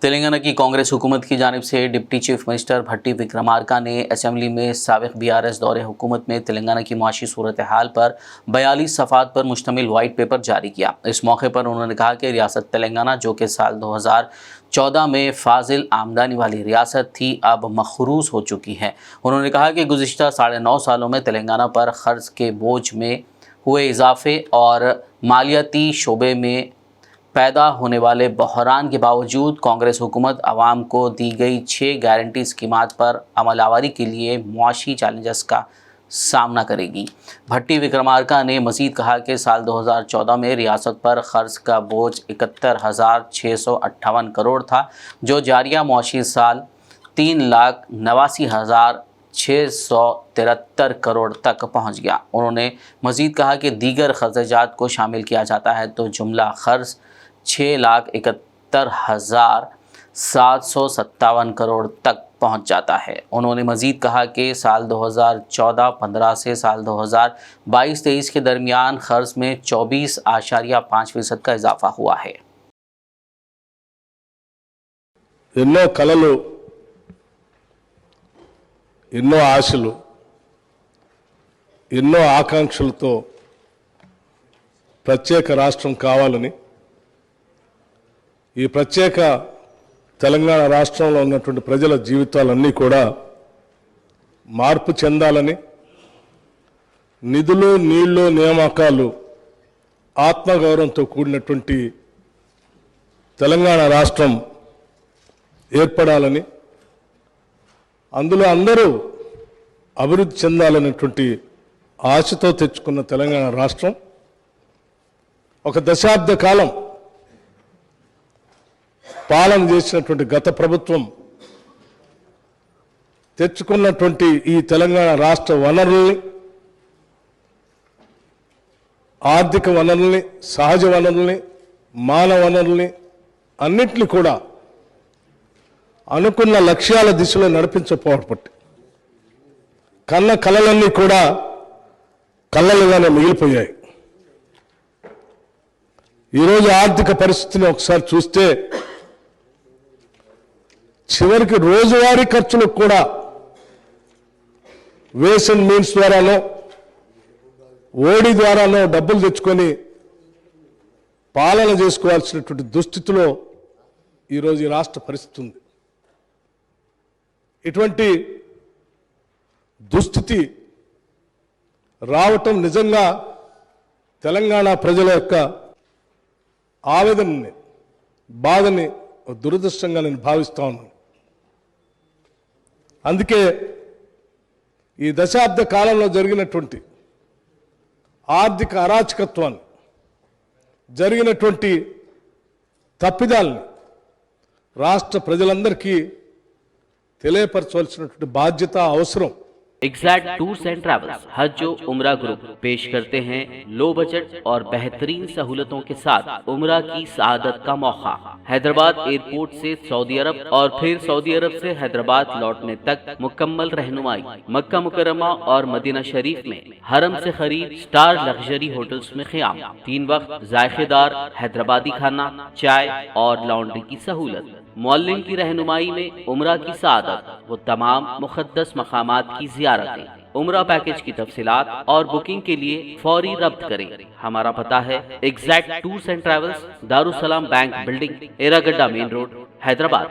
तेलंगाना की कांग्रेस हुकूमत की जानिब से डिप्टी चीफ मिनिस्टर भट्टी विक्रमार्का ने असम्बली में साबिक़ BRS दौरे हुकूमत में तेलंगाना की माशी सूरत हाल पर 42 सफ़ात पर मुश्तमिल वाइट पेपर जारी किया। इस मौके पर उन्होंने कहा कि रियासत तेलंगाना, जो कि साल 2014 में फाजिल आमदनी वाली रियासत थी, अब मखरूज हो चुकी है। उन्होंने कहा कि गुज़िश्ता 9.5 सालों में तेलंगाना पर क़र्ज़ के बोझ में हुए इजाफे और मालियाती शोबे में पैदा होने वाले बहरान के बावजूद कांग्रेस हुकूमत आवाम को दी गई 6 गारंटी स्कीमात पर अमलावरी के लिए मुआशी चैलेंजेस का सामना करेगी। भट्टी विक्रमार्का ने मज़ीद कहा कि साल 2014 में रियासत पर क़र्ज़ का बोझ 71,658 करोड़ था, जो जारिया मुआशी साल 3,89,673 करोड़ तक पहुँच गया। उन्होंने मज़ीद कहा कि दीगर ख़र्चात को शामिल किया जाता है तो जुमला क़र्ज़ 6,71,757 करोड़ तक पहुंच जाता है। उन्होंने मज़ीद कहा कि साल 2014-15 से साल 2022-23 के दरमियान क़र्ज़ में 24.5% का इजाफा हुआ है। ఎన్నో కలలు, ఎన్నో ఆశలు, ఎన్నో ఆకాంక్షలతో ప్రత్యేక రాష్ట్రం కావాలని, ఈ ప్రత్యేక తెలంగాణ రాష్ట్రంలో ఉన్నటువంటి ప్రజల జీవితాలన్నీ కూడా మార్పు చెందాలని, నిధులు, నీళ్లు, నియామకాలు ఆత్మగౌరవంతో కూడినటువంటి తెలంగాణ రాష్ట్రం ఏర్పడాలని, అందులో అందరూ అభివృద్ధి చెందాలనేటువంటి ఆశతో తెచ్చుకున్న తెలంగాణ రాష్ట్రం ఒక దశాబ్ద కాలం పాలన చేసినటువంటి గత ప్రభుత్వం తెచ్చుకున్నటువంటి ఈ తెలంగాణ రాష్ట్ర వనరుల్ని, ఆర్థిక వనరుల్ని, సహజ వనరుల్ని, మానవ వనరుల్ని అన్నింటినీ కూడా అనుకున్న లక్ష్యాల దిశలో నడిపించకపోవడం కన్న కలలన్నీ కూడా కలలుగానే మిగిలిపోయాయి. ఈరోజు ఆర్థిక పరిస్థితిని ఒకసారి చూస్తే చివరికి రోజువారీ ఖర్చులకు కూడా వేస్ అండ్ మీన్స్ ద్వారానో, ఓడి ద్వారానో డబ్బులు తెచ్చుకొని పాలన చేసుకోవాల్సినటువంటి దుస్థితిలో ఈరోజు ఈ రాష్ట్ర పరిస్థితి ఉంది. ఇటువంటి దుస్థితి రావటం నిజంగా తెలంగాణ ప్రజల యొక్క ఆవేదనని, బాధని దురదృష్టంగా నేను భావిస్తా ఉన్నాను. అందుకే ఈ దశాబ్ద కాలంలో జరిగినటువంటి ఆర్థిక అరాచకత్వాన్ని, జరిగినటువంటి తప్పిదాల్ని రాష్ట్ర ప్రజలందరికీ తెలియపరచవలసినటువంటి బాధ్యత, అవసరం. एग्जैक्ट टूर्स एंड ट्रैवल्स हज उम्रा ग्रुप पेश करते हैं लो बजट और बेहतरीन सहूलतों के साथ उम्रा की सआदत का मौका। हैदराबाद एयरपोर्ट से सऊदी अरब और फिर सऊदी अरब से हैदराबाद लौटने तक मुकम्मल रहनुमाई। मक्का मुकर्रमा और मदीना शरीफ में हरम से करीब स्टार लग्जरी होटल्स में क़याम, 3 वक्त जायकेदार हैदराबादी खाना, चाय और लॉन्ड्री की सहूलत। मौल्लिम की रहनुमाई में उम्रा की सआदत वो तमाम मुक़द्दस मकामात की ज़ियारतें। उम्रा पैकेज की तफसीलात और बुकिंग के लिए फौरी रब्त करें। हमारा पता है exact tours and travels, Darussalam bank building, Erragadda main road, Hyderabad.